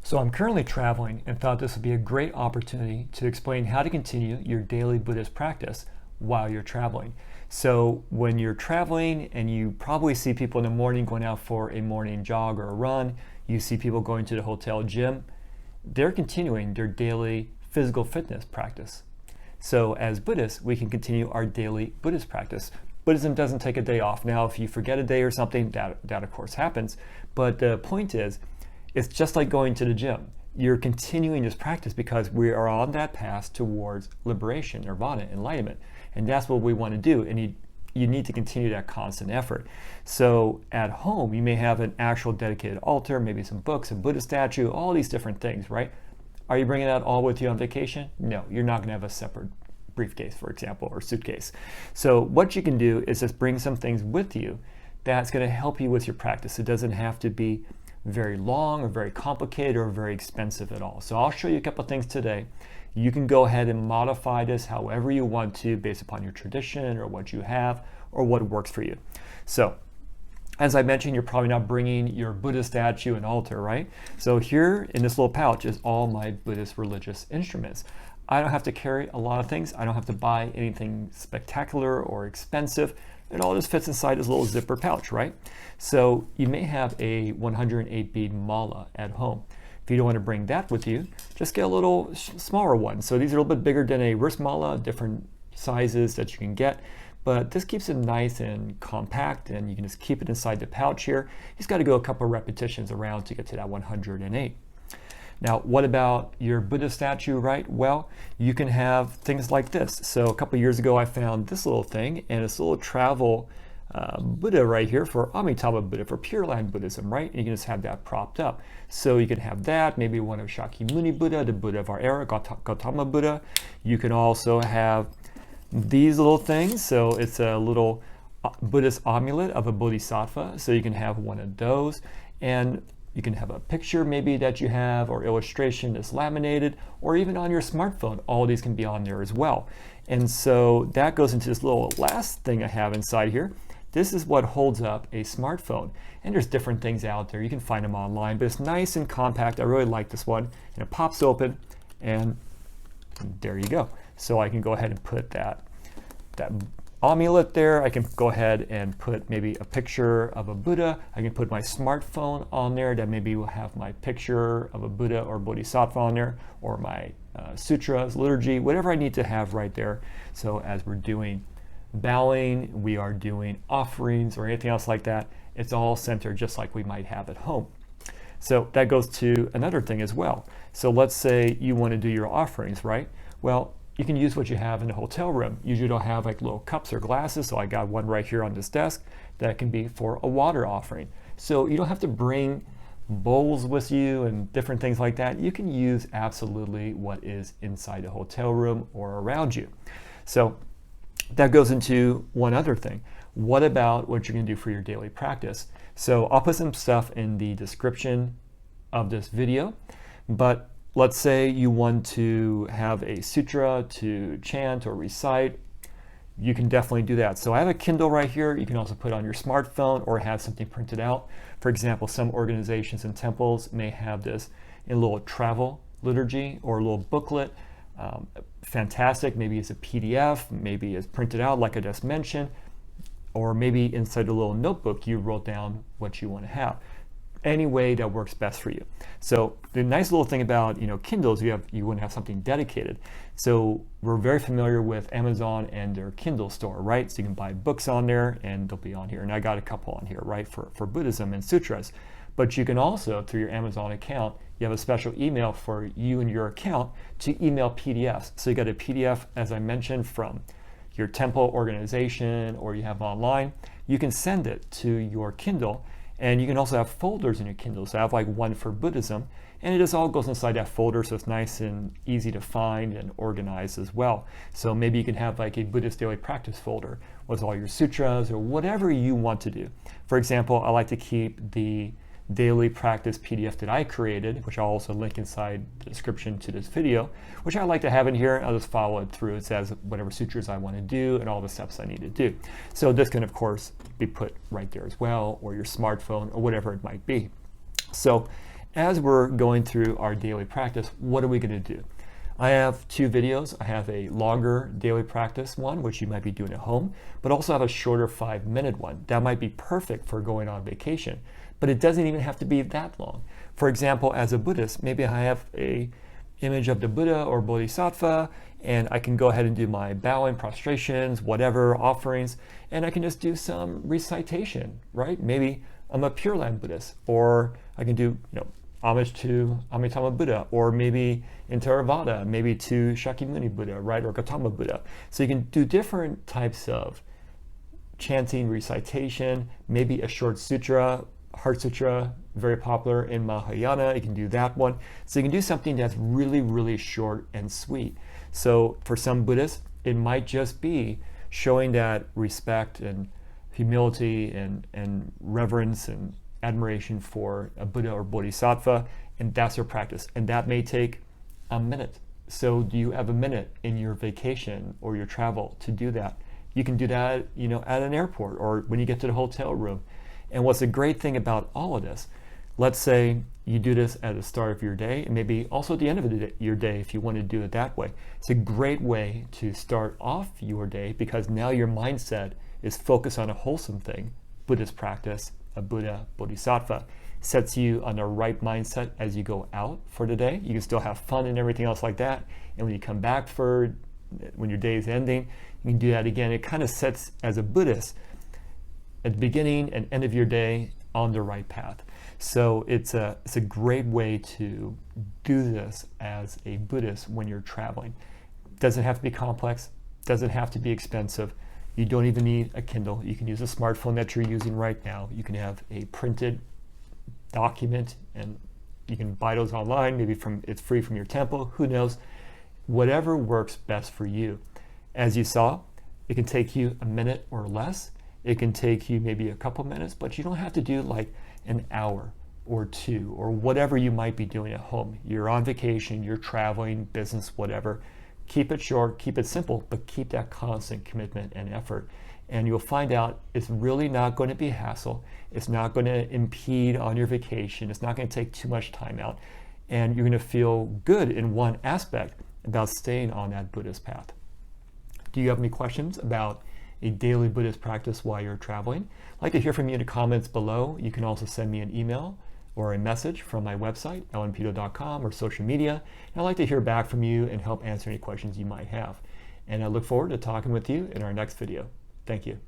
So I'm currently traveling and thought this would be a great opportunity to explain how to continue your daily Buddhist practice while you're traveling. So when you're traveling and you probably see people in the morning going out for a morning jog or a run, you see people going to the hotel gym, they're continuing their daily physical fitness practice. So as Buddhists, we can continue our daily Buddhist practice. Buddhism doesn't take a day off. Now, if you forget a day or something, that of course happens. But the point is, it's just like going to the gym. You're continuing this practice because we are on that path towards liberation, nirvana, enlightenment. And that's what we want to do. And you need to continue that constant effort. So at home, you may have an actual dedicated altar, maybe some books, a Buddha statue, all these different things, right? Are you bringing that all with you on vacation? No, you're not going to have a separate briefcase, for example, or suitcase. So what you can do is just bring some things with you that's going to help you with your practice. It doesn't have to be very long or very complicated or very expensive at all. So I'll show you a couple of things today. You can go ahead and modify this however you want to based upon your tradition or what you have or what works for you. So as I mentioned, you're probably not bringing your Buddha statue and altar, right? So here in this little pouch is all my Buddhist religious instruments. I don't have to carry a lot of things. I don't have to buy anything spectacular or expensive. It all just fits inside this little zipper pouch, right? So you may have a 108 bead mala at home. If you don't want to bring that with you, just get a little smaller one. So these are a little bit bigger than a wrist mala, different sizes that you can get. But this keeps it nice and compact, and you can just keep it inside the pouch here. You just got to go a couple of repetitions around to get to that 108. Now, what about your Buddha statue, right? Well, you can have things like this. So a couple of years ago, I found this little thing, and it's a little travel Buddha right here for Amitabha Buddha, for Pure Land Buddhism, right? And you can just have that propped up. So you can have that, maybe one of Shakyamuni Buddha, the Buddha of our era, Gautama Buddha. You can also have these little things. So it's a little Buddhist amulet of a Bodhisattva. So you can have one of those. And you can have a picture maybe that you have or illustration that's laminated, or even on your smartphone. All these can be on there as well. And so that goes into this little last thing I have inside here. This is what holds up a smartphone. And there's different things out there. You can find them online, but it's nice and compact. I really like this one. And it pops open, and there you go. So I can go ahead and put that amulet there. I can go ahead and put maybe a picture of a Buddha. I can put my smartphone on there that maybe will have my picture of a Buddha or Bodhisattva on there, or my sutras, liturgy, whatever I need to have right there. So as we're doing bowing, we are doing offerings or anything else like that, it's all centered just like we might have at home. So that goes to another thing as well. So let's say you want to do your offerings, right? Well, you can use what you have in the hotel room. Usually don't have like little cups or glasses, so I got one right here on this desk that can be for a water offering. So you don't have to bring bowls with you and different things like that. You can use absolutely what is inside the hotel room or around you. So that goes into one other thing. What about what you're going to do for your daily practice? So I'll put some stuff in the description of this video, but let's say you want to have a sutra to chant or recite. You can definitely do that. So I have a Kindle right here. You can also put on your smartphone or have something printed out. For example, some organizations and temples may have this in a little travel liturgy or a little booklet. Fantastic. Maybe it's a PDF, maybe it's printed out like I just mentioned, or maybe inside a little notebook you wrote down what you want to have. Any way that works best for you. So the nice little thing about Kindles, you want to have something dedicated. So we're very familiar with Amazon and their Kindle store, right? So you can buy books on there and they'll be on here. And I got a couple on here, right, for Buddhism and sutras. But you can also, through your Amazon account, you have a special email for you and your account to email PDFs. So you got a PDF, as I mentioned, from your temple organization or you have online. You can send it to your Kindle. And you can also have folders in your Kindle. So I have like one for Buddhism, and it just all goes inside that folder, so it's nice and easy to find and organize as well. So maybe you can have like a Buddhist daily practice folder with all your sutras or whatever you want to do. For example, I like to keep the daily practice PDF that I created, which I'll also link inside the description to this video, which I like to have in here. I'll just follow it through. It says whatever sutras I want to do and all the steps I need to do. So this can, of course, be put right there as well, or your smartphone, or whatever it might be. So as we're going through our daily practice, what are we going to do? I have 2 videos. I have a longer daily practice one, which you might be doing at home, but also have a shorter 5-minute one. That might be perfect for going on vacation, but it doesn't even have to be that long. For example, as a Buddhist, maybe I have a image of the Buddha or Bodhisattva, and I can go ahead and do my bowing, prostrations, whatever, offerings, and I can just do some recitation, right? Maybe I'm a Pure Land Buddhist, or I can do, homage to Amitabha Buddha, or maybe in Theravada, maybe to Shakyamuni Buddha, right, or Gautama Buddha. So you can do different types of chanting, recitation, maybe a short sutra, Heart Sutra, very popular in Mahayana. You can do that one. So you can do something that's really, really short and sweet. So for some Buddhists, it might just be showing that respect and humility and reverence and admiration for a Buddha or Bodhisattva, and that's their practice. And that may take a minute. So do you have a minute in your vacation or your travel to do that? You can do that, at an airport or when you get to the hotel room. And what's a great thing about all of this, let's say you do this at the start of your day, and maybe also at the end of your day if you want to do it that way. It's a great way to start off your day because now your mindset is focused on a wholesome thing, Buddhist practice, a Buddha, Bodhisattva. Sets you on the right mindset as you go out for the day. You can still have fun and everything else like that. And when you come back when your day is ending, you can do that again. It kind of sets, as a Buddhist, at the beginning and end of your day on the right path. So it's a great way to do this as a Buddhist when you're traveling. Doesn't have to be complex, doesn't have to be expensive. You don't even need a Kindle. You can use a smartphone that you're using right now. You can have a printed document and you can buy those online. Maybe it's free from your temple, who knows? Whatever works best for you. As you saw, it can take you a minute or less. It can take you maybe a couple minutes, but you don't have to do like an hour or 2 or whatever you might be doing at home. You're on vacation, you're traveling, business, whatever. Keep it short, keep it simple, but keep that constant commitment and effort. And you'll find out it's really not going to be a hassle. It's not going to impede on your vacation. It's not going to take too much time out. And you're going to feel good in one aspect about staying on that Buddhist path. Do you have any questions about a daily Buddhist practice while you're traveling? I'd like to hear from you in the comments below. You can also send me an email or a message from my website, lnpeto.com, or social media. And I'd like to hear back from you and help answer any questions you might have. And I look forward to talking with you in our next video. Thank you.